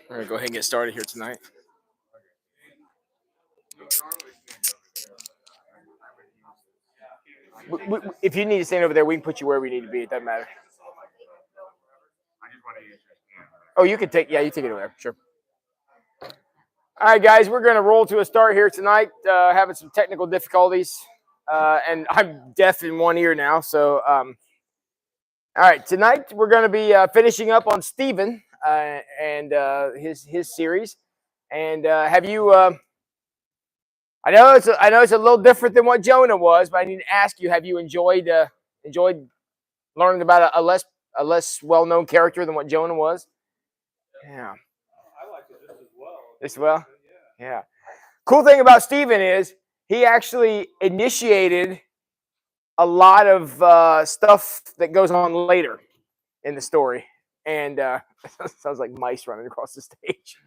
We're gonna go ahead and get started here tonight. If you need to stand over there, we can put you where we need to be. It doesn't matter. Oh, you can take. Yeah, you take it over there. Sure. All right, guys, we're gonna roll to a start here tonight. Having some technical difficulties, and I'm deaf in one ear now. So, all right, tonight we're gonna be finishing up on Stephen and his series. And have you? I know it's a little different than what Jonah was, but I need to ask you: have you enjoyed learning about a less well known character than what Jonah was? Yeah. I liked it just as well. As well? Yeah. Cool thing about Stephen is he actually initiated a lot of stuff that goes on later in the story, and sounds like mice running across the stage.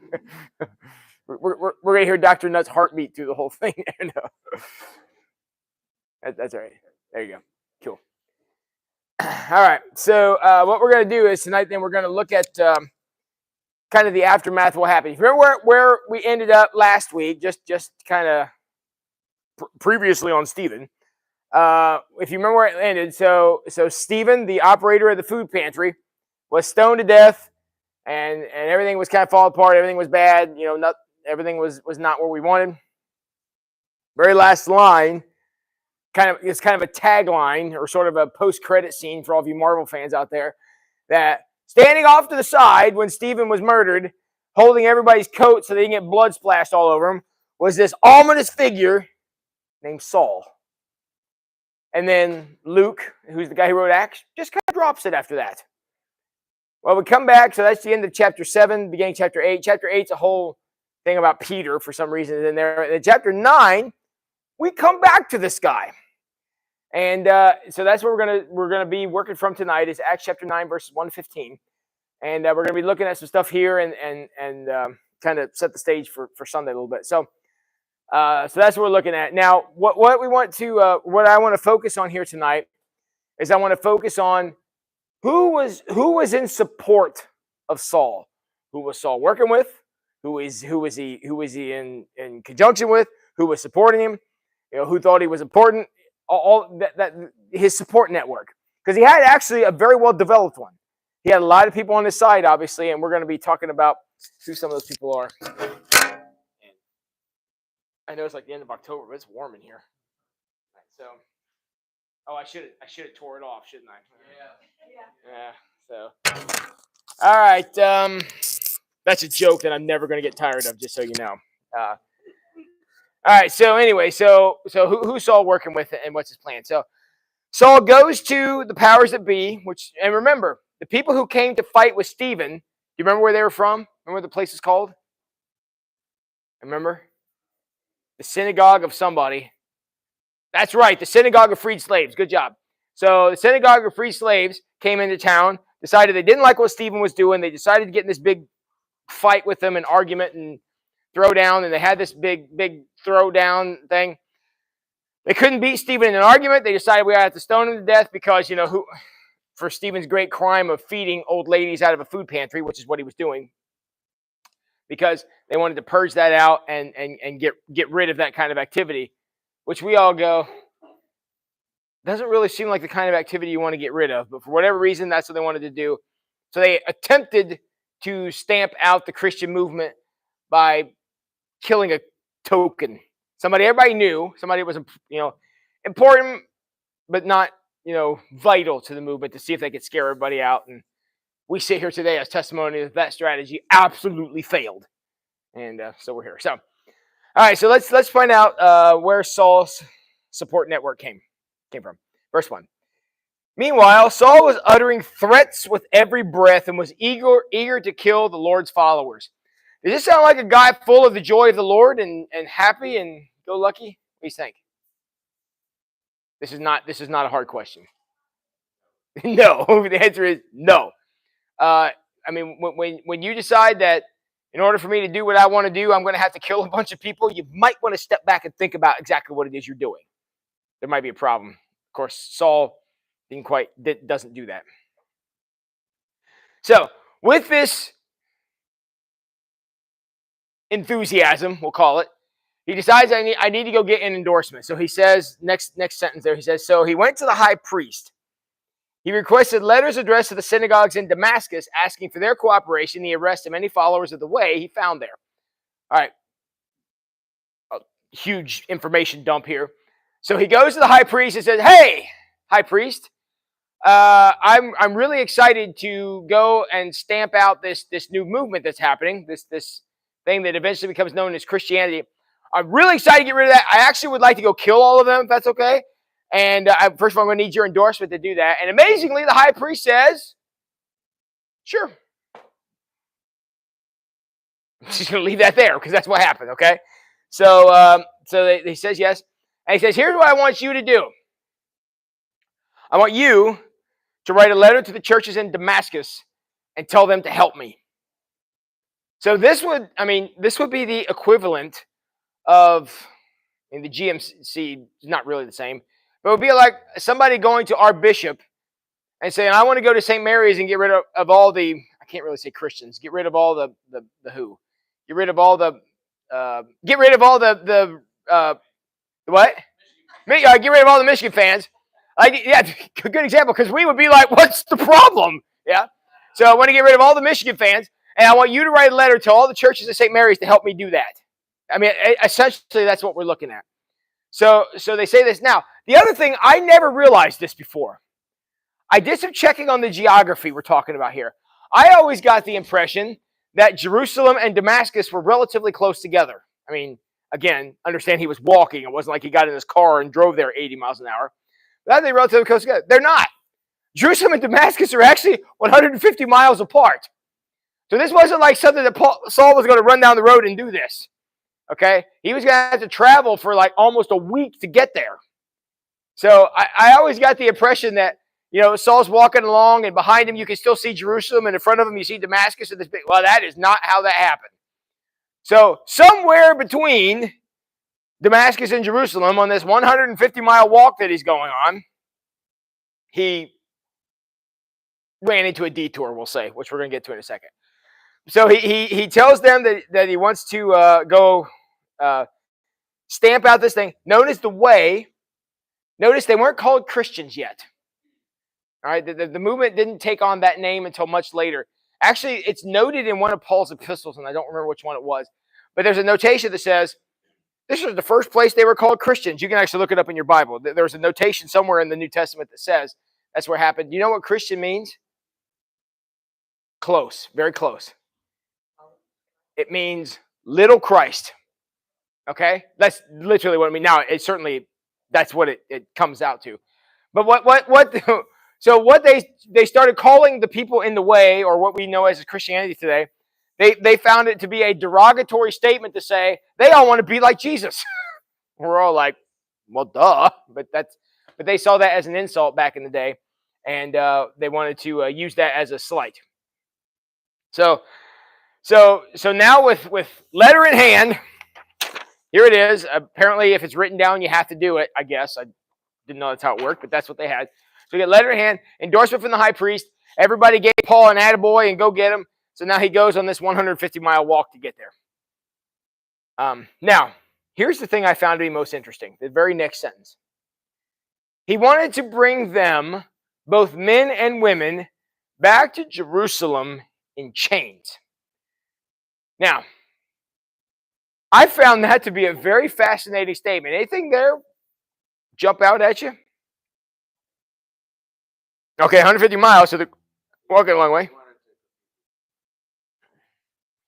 we're gonna hear Dr. Nutt's heartbeat through the whole thing. No. That's all right. There you go. Cool. All right. So what we're gonna do is tonight, then we're gonna look at kind of the aftermath of what happened. Remember where we ended up last week? Just kind of previously on Stephen. If you remember where it ended, so Stephen, the operator of the food pantry, was stoned to death, and everything was kind of falling apart. Everything was bad. You know, everything was not what we wanted. Very last line, it's kind of a tagline or sort of a post-credit scene for all of you Marvel fans out there. That standing off to the side when Stephen was murdered, holding everybody's coat so they didn't get blood splashed all over him, was this ominous figure named Saul. And then Luke, who's the guy who wrote Acts, just kind of drops it after that. Well, we come back, so that's the end of chapter 7, beginning chapter 8. Chapter 8's a whole thing about Peter for some reason in there. And in chapter 9, we come back to this guy. And so that's what we're gonna be working from tonight is Acts chapter 9, verses 1 to 15. And we're gonna be looking at some stuff here and kind of set the stage for Sunday a little bit. So that's what we're looking at. Now, what I want to focus on here tonight is I want to focus on who was in support of Saul. Who was Saul working with? Who was he in conjunction with? Who was supporting him? You know, who thought he was important? All that his support network, because he had actually a very well developed one. He had a lot of people on his side, obviously, and we're going to be talking about who some of those people are. I know it's like the end of October, but it's warm in here. So, I should have tore it off, shouldn't I? Yeah. So, all right. That's a joke that I'm never going to get tired of, just so you know. All right. So anyway, so who's Saul working with, and what's his plan? So Saul goes to the powers that be, and remember, the people who came to fight with Stephen. Do you remember where they were from? Remember what the place is called? Remember? The synagogue of somebody. That's right, the synagogue of freed slaves. Good job. So the synagogue of freed slaves came into town, decided they didn't like what Stephen was doing. They decided to get in this big fight with him, an argument and throw down, and they had this big throw down thing. They couldn't beat Stephen in an argument. They decided we had to stone him to death because, for Stephen's great crime of feeding old ladies out of a food pantry, which is what he was doing, because they wanted to purge that out and get rid of that kind of activity, which we all go, doesn't really seem like the kind of activity you want to get rid of. But for whatever reason, that's what they wanted to do. So they attempted to stamp out the Christian movement by killing a token. Everybody knew, somebody was, important, but not, vital to the movement, to see if they could scare everybody out. And we sit here today as testimony that strategy absolutely failed. And so we're here. So, all right, so let's find out where Saul's support network came from. Verse 1. Meanwhile, Saul was uttering threats with every breath and was eager to kill the Lord's followers. Does this sound like a guy full of the joy of the Lord and happy and go lucky? What do you think? This is not a hard question. No, the answer is no. When you decide that in order for me to do what I want to do, I'm going to have to kill a bunch of people, you might want to step back and think about exactly what it is you're doing. There might be a problem. Of course, Saul doesn't do that. So, with this enthusiasm, we'll call it, he decides I need to go get an endorsement. So he says, next sentence there, he says, so he went to the high priest. He requested letters addressed to the synagogues in Damascus, asking for their cooperation in the arrest of many followers of the way he found there. All right. A huge information dump here. So he goes to the high priest and says, hey, high priest, I'm really excited to go and stamp out this new movement that's happening, this thing that eventually becomes known as Christianity. I'm really excited to get rid of that. I actually would like to go kill all of them, if that's okay. And first of all, I'm going to need your endorsement to do that. And amazingly, the high priest says, sure. She's going to leave that there because that's what happened, okay? So he says yes. And he says, here's what I want you to do. I want you to write a letter to the churches in Damascus and tell them to help me. So this would be the equivalent of, the GMC is not really the same, but it would be like somebody going to our bishop and saying, I want to go to St. Mary's and get rid of all the, I can't really say Christians, get rid of all the who? Get rid of all the what? Get rid of all the Michigan fans. Good example, because we would be like, what's the problem? Yeah. So I want to get rid of all the Michigan fans, and I want you to write a letter to all the churches of St. Mary's to help me do that. Essentially, that's what we're looking at. So they say this. Now, the other thing, I never realized this before. I did some checking on the geography we're talking about here. I always got the impression that Jerusalem and Damascus were relatively close together. Again, understand he was walking. It wasn't like he got in his car and drove there 80 miles an hour. But they're relatively close together. They're not. Jerusalem and Damascus are actually 150 miles apart. So this wasn't like something that Saul was going to run down the road and do this. Okay? He was going to have to travel for like almost a week to get there. So I always got the impression that, Saul's walking along and behind him you can still see Jerusalem and in front of him you see Damascus and this big. Well, that is not how that happened. So somewhere between Damascus and Jerusalem on this 150-mile walk that he's going on, he ran into a detour, we'll say, which we're going to get to in a second. So he tells them that he wants to go stamp out this thing known as the Way. Notice they weren't called Christians yet. All right, the movement didn't take on that name until much later. Actually, it's noted in one of Paul's epistles, and I don't remember which one it was. But there's a notation that says, this was the first place they were called Christians. You can actually look it up in your Bible. There's a notation somewhere in the New Testament that says that's where it happened. You know what Christian means? Close, very close. It means little Christ. Okay? That's literally what it means. Now, it certainly, that's what it comes out to. But what they started calling the people in the Way, or what we know as Christianity today, they found it to be a derogatory statement to say they all want to be like Jesus. We're all like, well, duh. But they saw that as an insult back in the day, and they wanted to use that as a slight. So now with letter in hand, here it is. Apparently, if it's written down, you have to do it. I guess I didn't know that's how it worked, but that's what they had. So we get letter in hand, endorsement from the high priest. Everybody gave Paul an attaboy and go get him. So now he goes on this 150-mile walk to get there. Now, here's the thing I found to be most interesting. The very next sentence. He wanted to bring them, both men and women, back to Jerusalem in chains. Now, I found that to be a very fascinating statement. Anything there jump out at you? Okay, 150 miles, so they're walking a long way.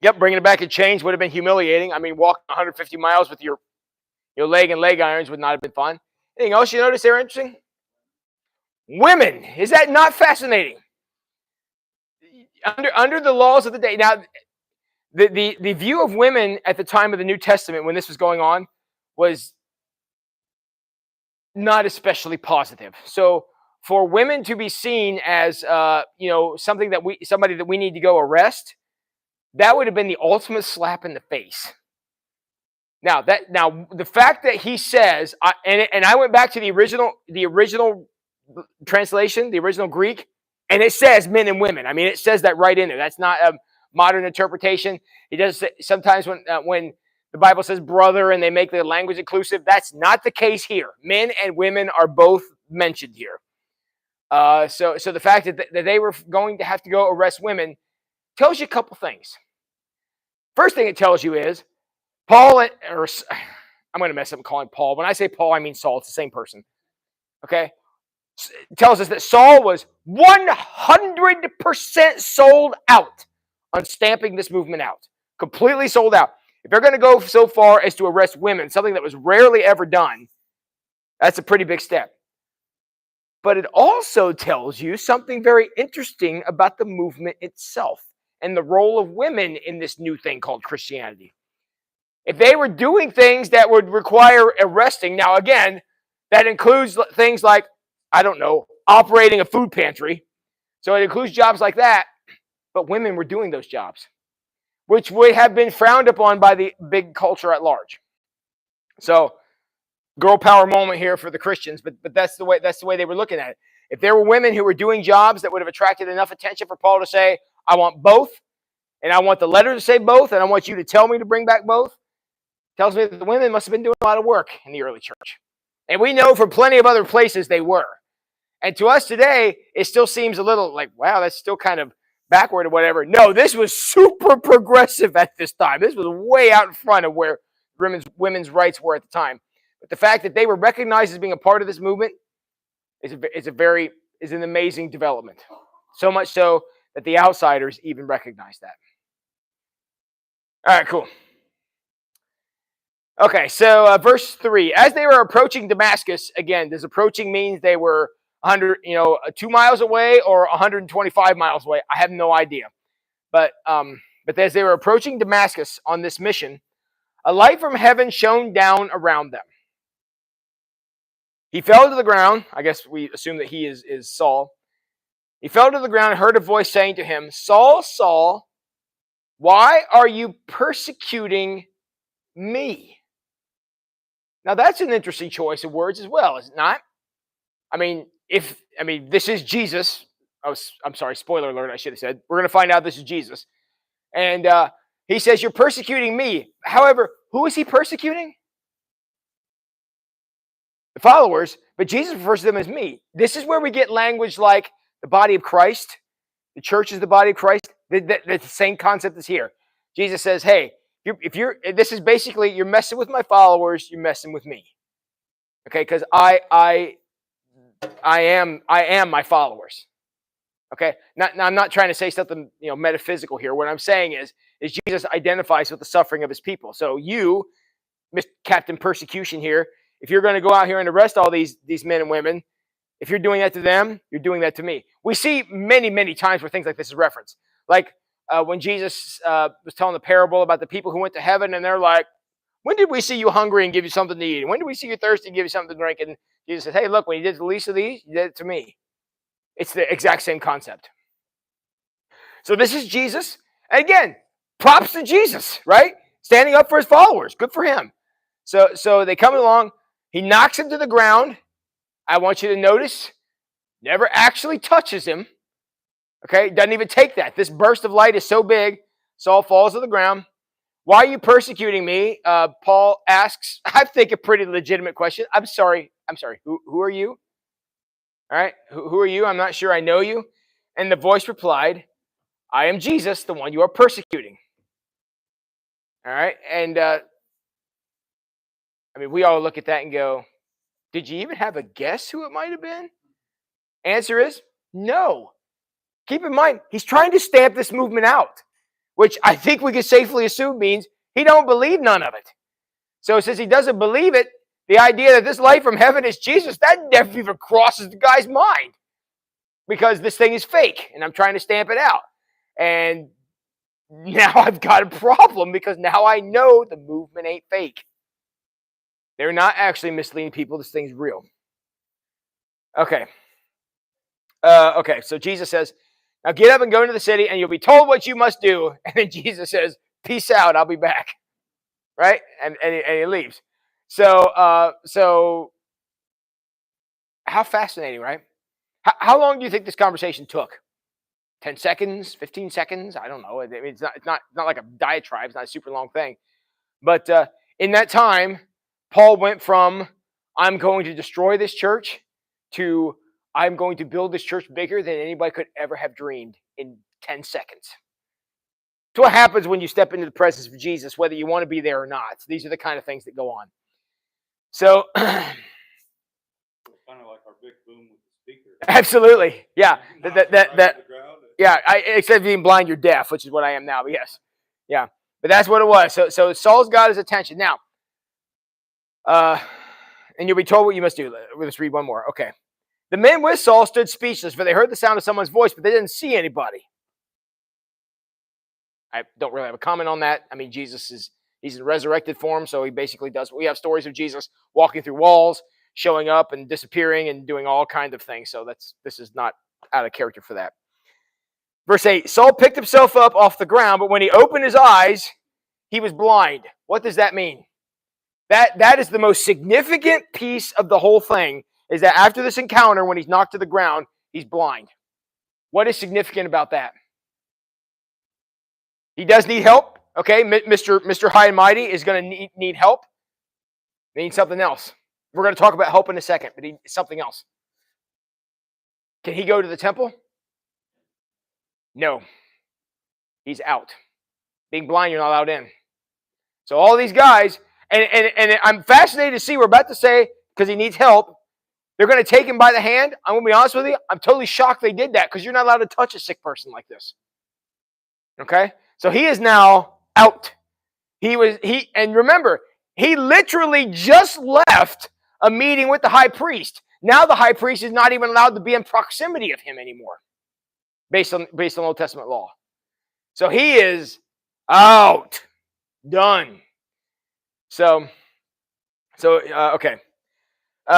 Yep, bringing it back in chains would have been humiliating. Walking 150 miles with your leg and leg irons would not have been fun. Anything else you notice there interesting? Women. Is that not fascinating? Under the laws of the day. Now, the view of women at the time of the New Testament when this was going on was not especially positive. So for women to be seen as somebody that we need to go arrest, that would have been the ultimate slap in the face. Now the fact that he says, and I went back to the original translation, the original Greek, and it says men and women. It says that right in there. That's not modern interpretation. He does say, sometimes when the Bible says brother and they make the language inclusive, that's not the case here. Men and women are both mentioned here. So the fact that they were going to have to go arrest women tells you a couple things. First thing it tells you is Paul, or I'm going to mess up calling Paul. When I say Paul, I mean Saul. It's the same person. Okay? It tells us that Saul was 100% sold out on stamping this movement out. Completely sold out. If they're going to go so far as to arrest women, something that was rarely ever done, that's a pretty big step. But it also tells you something very interesting about the movement itself and the role of women in this new thing called Christianity. If they were doing things that would require arresting, now again, that includes things like, I don't know, operating a food pantry. So it includes jobs like that, but women were doing those jobs, which would have been frowned upon by the big culture at large. So, girl power moment here for the Christians, but that's the way they were looking at it. If there were women who were doing jobs that would have attracted enough attention for Paul to say, I want both, and I want the letter to say both, and I want you to tell me to bring back both, tells me that the women must have been doing a lot of work in the early church. And we know from plenty of other places they were. And to us today, it still seems a little like, wow, that's still kind of backward or whatever. No, this was super progressive at this time. This was way out in front of where women's rights were at the time. But the fact that they were recognized as being a part of this movement is an amazing development. So much so that the outsiders even recognize that. All right, cool. Okay, so verse 3. As they were approaching Damascus, again, does approaching means they were 2 miles away or 125 miles away? I have no idea. But as they were approaching Damascus on this mission, a light from heaven shone down around them. He fell to the ground. I guess we assume that he is Saul. He fell to the ground and heard a voice saying to him, Saul, Saul, why are you persecuting me? Now that's an interesting choice of words as well, is it not? I mean, this is Jesus. I'm sorry, spoiler alert, I should have said. We're going to find out this is Jesus. And he says, you're persecuting me. However, who is he persecuting? The followers, but Jesus refers to them as me. This is where we get language like the body of Christ. The church is the body of Christ. The same concept is here. Jesus says, hey, this is basically, you're messing with my followers, you're messing with me. Okay, because I am my followers. Okay, now I'm not trying to say something metaphysical here. What I'm saying is Jesus identifies with the suffering of his people. So you, Mr. Captain Persecution here, if you're going to go out here and arrest all these men and women, if you're doing that to them, you're doing that to me. We see many times where things like this is referenced. Like when Jesus was telling the parable about the people who went to heaven and they're like, when did we see you hungry and give you something to eat? When did we see you thirsty and give you something to drink? And Jesus says, hey, look, when you did the least of these, you did it to me. It's the exact same concept. So this is Jesus. And again, props to Jesus, right? Standing up for his followers. Good for him. So they come along. He knocks him to the ground. I want you to notice, never actually touches him. Okay, doesn't even take that. This burst of light is so big, Saul falls to the ground. Why are you persecuting me? Paul asks, I think, a pretty legitimate question. I'm sorry. Who are you? All right, who are you? I'm not sure I know you. And the voice replied, I am Jesus, the one you are persecuting. All right, and we all look at that and go, did you even have a guess who it might have been? Answer is no. Keep in mind, he's trying to stamp this movement out, which I think we can safely assume means he don't believe none of it. So since he doesn't believe it, the idea that this light from heaven is Jesus, that never even crosses the guy's mind, because this thing is fake and I'm trying to stamp it out. And now I've got a problem, because now I know the movement ain't fake. They're not actually misleading people. This thing's real. Okay. So Jesus says, now get up and go into the city and you'll be told what you must do. And then Jesus says, peace out, I'll be back. Right? And he leaves. So how fascinating, right? How long do you think this conversation took? 10 seconds, 15 seconds. I don't know. It's not like a diatribe. It's not a super long thing. But in that time, Paul went from, I'm going to destroy this church, to I'm going to build this church bigger than anybody could ever have dreamed in 10 seconds. It's what happens when you step into the presence of Jesus, whether you want to be there or not. These are the kind of things that go on. So, kind of like our big boom with the speaker. Absolutely, yeah. Yeah. Except of being blind, you're deaf, which is what I am now. But yes, yeah. But that's what it was. So Saul's got his attention now. And you'll be told what you must do. Let's read one more. Okay. The men with Saul stood speechless, for they heard the sound of someone's voice, but they didn't see anybody. I don't really have a comment on that. I mean, he's in resurrected form, so he basically does. We have stories of Jesus walking through walls, showing up and disappearing and doing all kinds of things. So this is not out of character for that. Verse 8, Saul picked himself up off the ground, but when he opened his eyes, he was blind. What does that mean? That is the most significant piece of the whole thing, is that after this encounter, when he's knocked to the ground, he's blind. What is significant about that? He does need help, okay? Mr. High and Mighty is going to need help. He needs something else. We're going to talk about help in a second, but something else. Can he go to the temple? No. He's out. Being blind, you're not allowed in. So all these guys, and I'm fascinated to see, we're about to say, because he needs help, they're going to take him by the hand. I'm going to be honest with you, I'm totally shocked they did that, because you're not allowed to touch a sick person like this. Okay? So he is now out. And remember, he literally just left a meeting with the high priest. Now the high priest is not even allowed to be in proximity of him anymore, based on Old Testament law. So he is out. Done. So okay.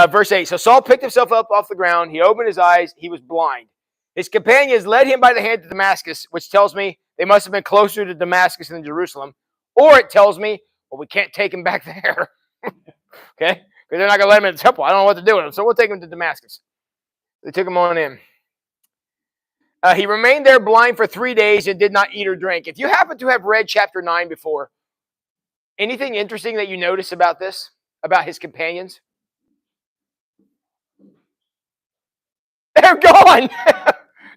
Verse 8. So Saul picked himself up off the ground. He opened his eyes. He was blind. His companions led him by the hand to Damascus, which tells me they must have been closer to Damascus than Jerusalem. Or it tells me, well, we can't take him back there. Okay? Because they're not going to let him in the temple. I don't know what to do with him. So we'll take him to Damascus. They took him on in. He remained there blind for 3 days and did not eat or drink. If you happen to have read chapter 9 before, anything interesting that you notice about this, about his companions? They're gone.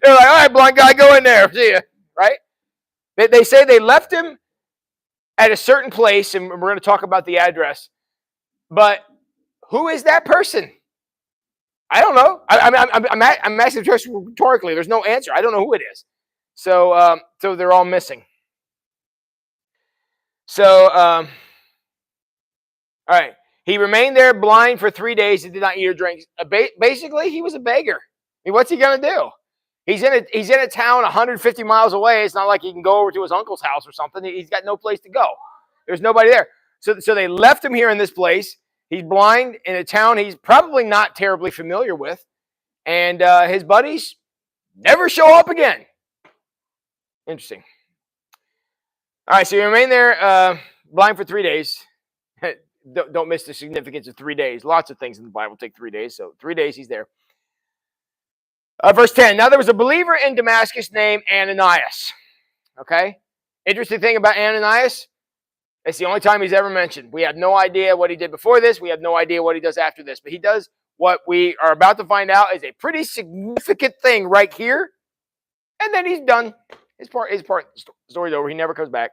They're like, all right, blind guy, go in there. See ya. Right? They say they left him at a certain place, and we're going to talk about the address. But who is that person? I don't know. I'm asking the question rhetorically. There's no answer. I don't know who it is. So they're all missing. All right. He remained there blind for 3 days and did not eat or drink. Basically, he was a beggar. I mean, what's he going to do? He's in a town 150 miles away. It's not like he can go over to his uncle's house or something. He's got no place to go. There's nobody there. So they left him here in this place. He's blind in a town he's probably not terribly familiar with. And his buddies never show up again. Interesting. All right, so you remain there blind for 3 days. Don't miss the significance of 3 days. Lots of things in the Bible take 3 days. So 3 days he's there. Verse 10. Now there was a believer in Damascus named Ananias. Okay? Interesting thing about Ananias, it's the only time he's ever mentioned. We have no idea what he did before this. We have no idea what he does after this. But he does what we are about to find out is a pretty significant thing right here. And then he's done. His part, story's over. He never comes back.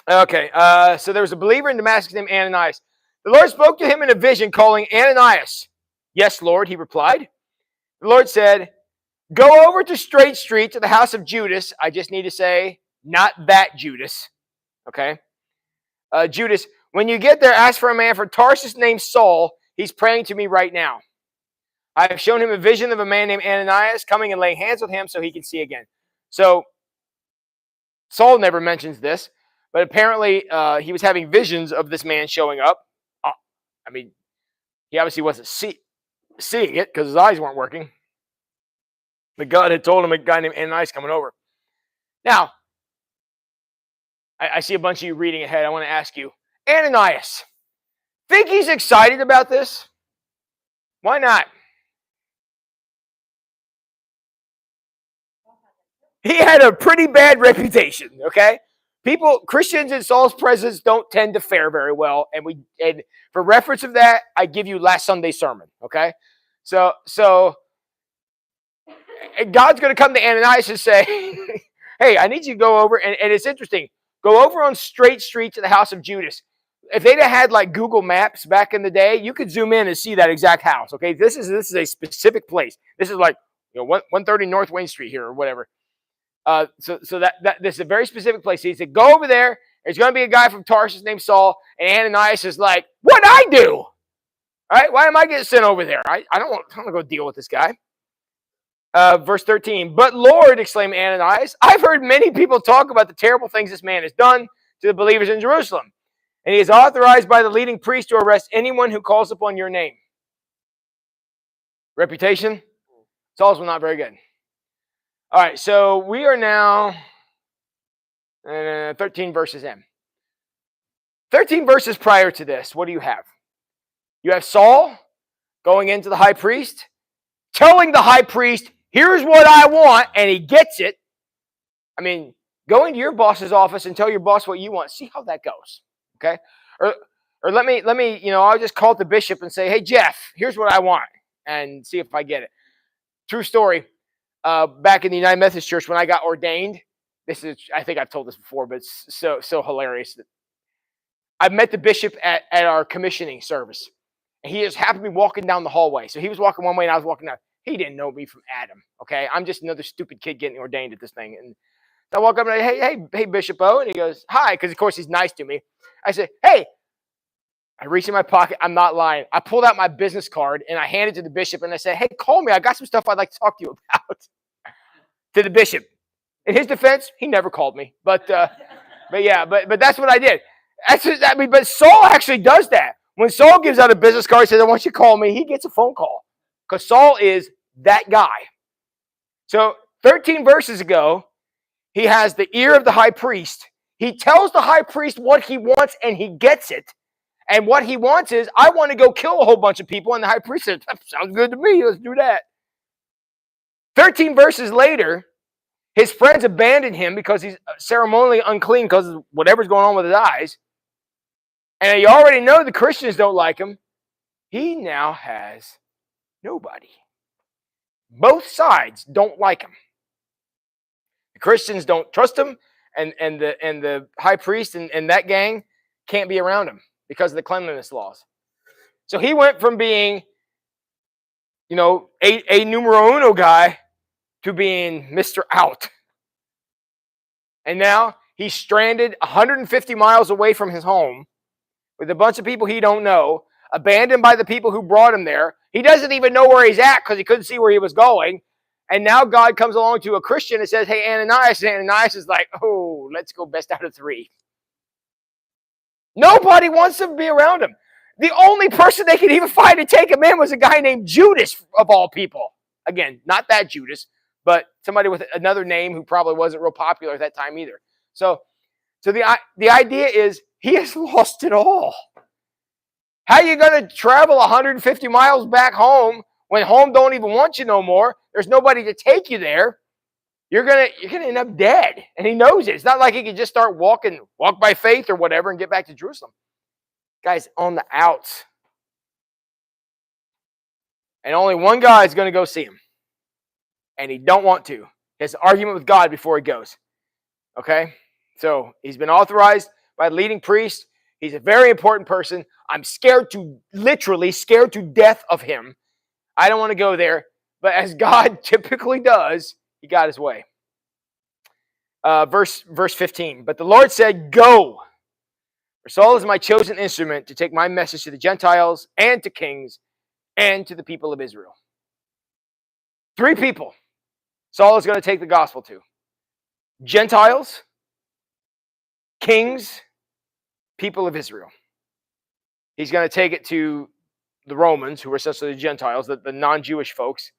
Okay, so there was a believer in Damascus named Ananias. The Lord spoke to him in a vision, calling Ananias. Yes, Lord, he replied. The Lord said, go over to Straight Street to the house of Judas. I just need to say, not that Judas. Okay? Judas, when you get there, ask for a man from Tarsus named Saul. He's praying to me right now. I have shown him a vision of a man named Ananias coming and laying hands on him so he can see again. So, Saul never mentions this, but apparently he was having visions of this man showing up. I mean, he obviously wasn't seeing it because his eyes weren't working. But God had told him a guy named Ananias coming over. Now, I see a bunch of you reading ahead. I want to ask you, Ananias, think he's excited about this? Why not? he had a pretty bad reputation, okay? Christians in Saul's presence don't tend to fare very well. And for reference of that, I give you last Sunday's sermon, okay? So God's going to come to Ananias and say, hey, I need you to go over, and it's interesting, go over on Straight Street to the house of Judas. If they'd have had like Google Maps back in the day, you could zoom in and see that exact house, okay? This is a specific place. This is like 130 North Wayne Street here or whatever. So that this is a very specific place. He said, go over there. There's going to be a guy from Tarsus named Saul, and Ananias is like, what'd I do? All right, why am I getting sent over there? I don't want to go deal with this guy. Verse 13, but Lord, exclaimed Ananias, I've heard many people talk about the terrible things this man has done to the believers in Jerusalem. And he is authorized by the leading priest to arrest anyone who calls upon your name. Reputation? Saul's not very good. All right, so we are now 13 verses in. 13 verses prior to this, what do you have? You have Saul going into the high priest, telling the high priest, here's what I want, and he gets it. I mean, go into your boss's office and tell your boss what you want. See how that goes, okay? Or let me, I'll just call the bishop and say, hey, Jeff, here's what I want, and see if I get it. True story. Back in the United Methodist Church, when I got ordained, I think I've told this before, but it's so hilarious. I met the bishop at our commissioning service, and he just happened to be walking down the hallway. So he was walking one way, and I was walking down. He didn't know me from Adam, okay? I'm just another stupid kid getting ordained at this thing. And I walk up and I say, hey, Bishop O, and he goes, hi, because of course he's nice to me. I said, hey. I reached in my pocket. I'm not lying. I pulled out my business card, and I handed it to the bishop, and I said, hey, call me. I got some stuff I'd like to talk to you about. To the bishop. In his defense, he never called me. But that's what I did. But Saul actually does that. When Saul gives out a business card, he says, I want you to call me, he gets a phone call. Because Saul is that guy. So 13 verses ago, he has the ear of the high priest. He tells the high priest what he wants, and he gets it. And what he wants is, I want to go kill a whole bunch of people. And the high priest says, that sounds good to me. Let's do that. 13 verses later, his friends abandon him because he's ceremonially unclean because of whatever's going on with his eyes. And you already know the Christians don't like him. He now has nobody. Both sides don't like him. The Christians don't trust him, and the high priest and that gang can't be around him because of the cleanliness laws. So he went from being, a numero uno guy to being Mr. Out. And now he's stranded 150 miles away from his home with a bunch of people he don't know, abandoned by the people who brought him there. He doesn't even know where he's at because he couldn't see where he was going. And now God comes along to a Christian and says, hey, Ananias. And Ananias is like, oh, let's go best out of three. Nobody wants to be around him. The only person they could even find to take him in was a guy named Judas, of all people. Again, not that Judas, but somebody with another name who probably wasn't real popular at that time either. So the idea is he has lost it all. How are you going to travel 150 miles back home when home don't even want you no more? There's nobody to take you there. You're gonna end up dead. And he knows it. It's not like he can just start walk by faith or whatever and get back to Jerusalem. Guy's on the outs. And only one guy is going to go see him. And he don't want to. He has an argument with God before he goes. Okay? So he's been authorized by the leading priest. He's a very important person. I'm literally scared to death of him. I don't want to go there. But as God typically does, he got his way. Verse 15. But the Lord said, go. For Saul is my chosen instrument to take my message to the Gentiles and to kings and to the people of Israel. 3 people Saul is going to take the gospel to. Gentiles, kings, people of Israel. He's going to take it to the Romans, who are essentially the Gentiles, the non-Jewish folks.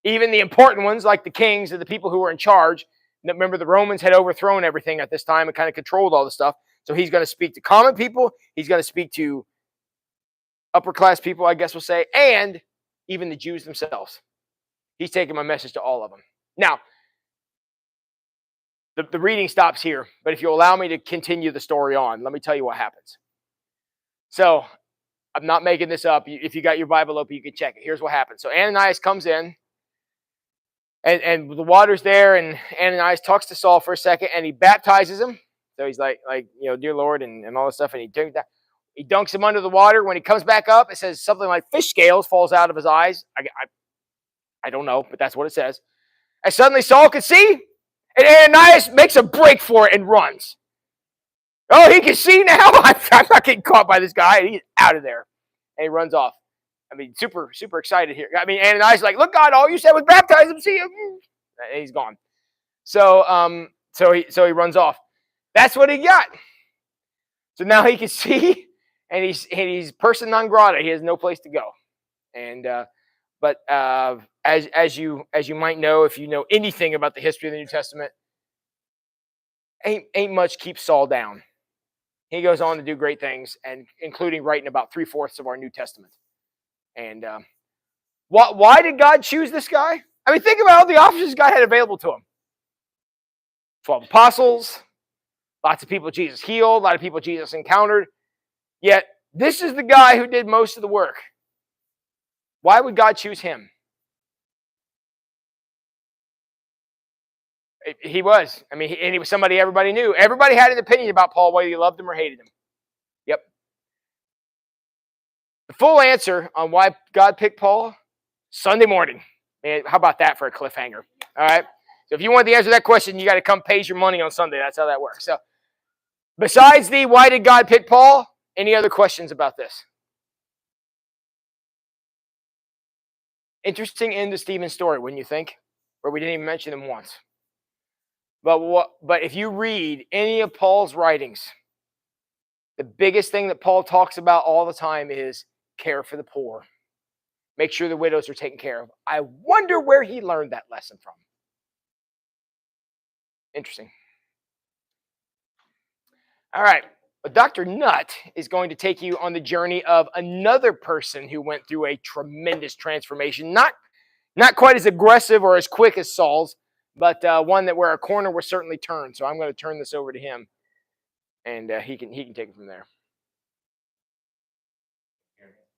Even the important ones, like the kings and the people who were in charge. Remember, the Romans had overthrown everything at this time and kind of controlled all the stuff. So he's going to speak to common people. He's going to speak to upper class people, I guess we'll say, and even the Jews themselves. He's taking my message to all of them. Now, the reading stops here, but if you'll allow me to continue the story on, let me tell you what happens. So I'm not making this up. If you got your Bible open, you can check it. Here's what happens. So Ananias comes in, and the water's there, and Ananias talks to Saul for a second, and he baptizes him. So he's like dear Lord, and all this stuff, and he dunks him under the water. When he comes back up, it says something like fish scales falls out of his eyes. I don't know, but that's what it says. And suddenly Saul could see, and Ananias makes a break for it and runs. Oh, he can see now. I'm not getting caught by this guy. And he's out of there, and he runs off. I mean, super, super excited here. I mean, Ananias is like, look, God, all you said was baptize him. See him. And he's gone. So he runs off. That's what he got. So now he can see, and he's person non grata. He has no place to go. And but as you might know, if you know anything about the history of the New Testament, ain't much keeps Saul down. He goes on to do great things, and including writing about 3/4 of our New Testament. And why did God choose this guy? I mean, think about all the offices God had available to him. 12 apostles, lots of people Jesus healed, a lot of people Jesus encountered. Yet, this is the guy who did most of the work. Why would God choose him? He was. I mean, and he was somebody everybody knew. Everybody had an opinion about Paul, whether you loved him or hated him. Yep. The full answer on why God picked Paul, Sunday morning. Man, how about that for a cliffhanger? All right. So if you want the answer to that question, you got to come pay your money on Sunday. That's how that works. So besides the why did God pick Paul, any other questions about this? Interesting end to Stephen's story, wouldn't you think? Where we didn't even mention him once. But if you read any of Paul's writings, the biggest thing that Paul talks about all the time is care for the poor. Make sure the widows are taken care of. I wonder where he learned that lesson from. Interesting. All right. But Dr. Nutt is going to take you on the journey of another person who went through a tremendous transformation. Not quite as aggressive or as quick as Saul's, but one where a corner was certainly turned. So I'm going to turn this over to him, and he can take it from there.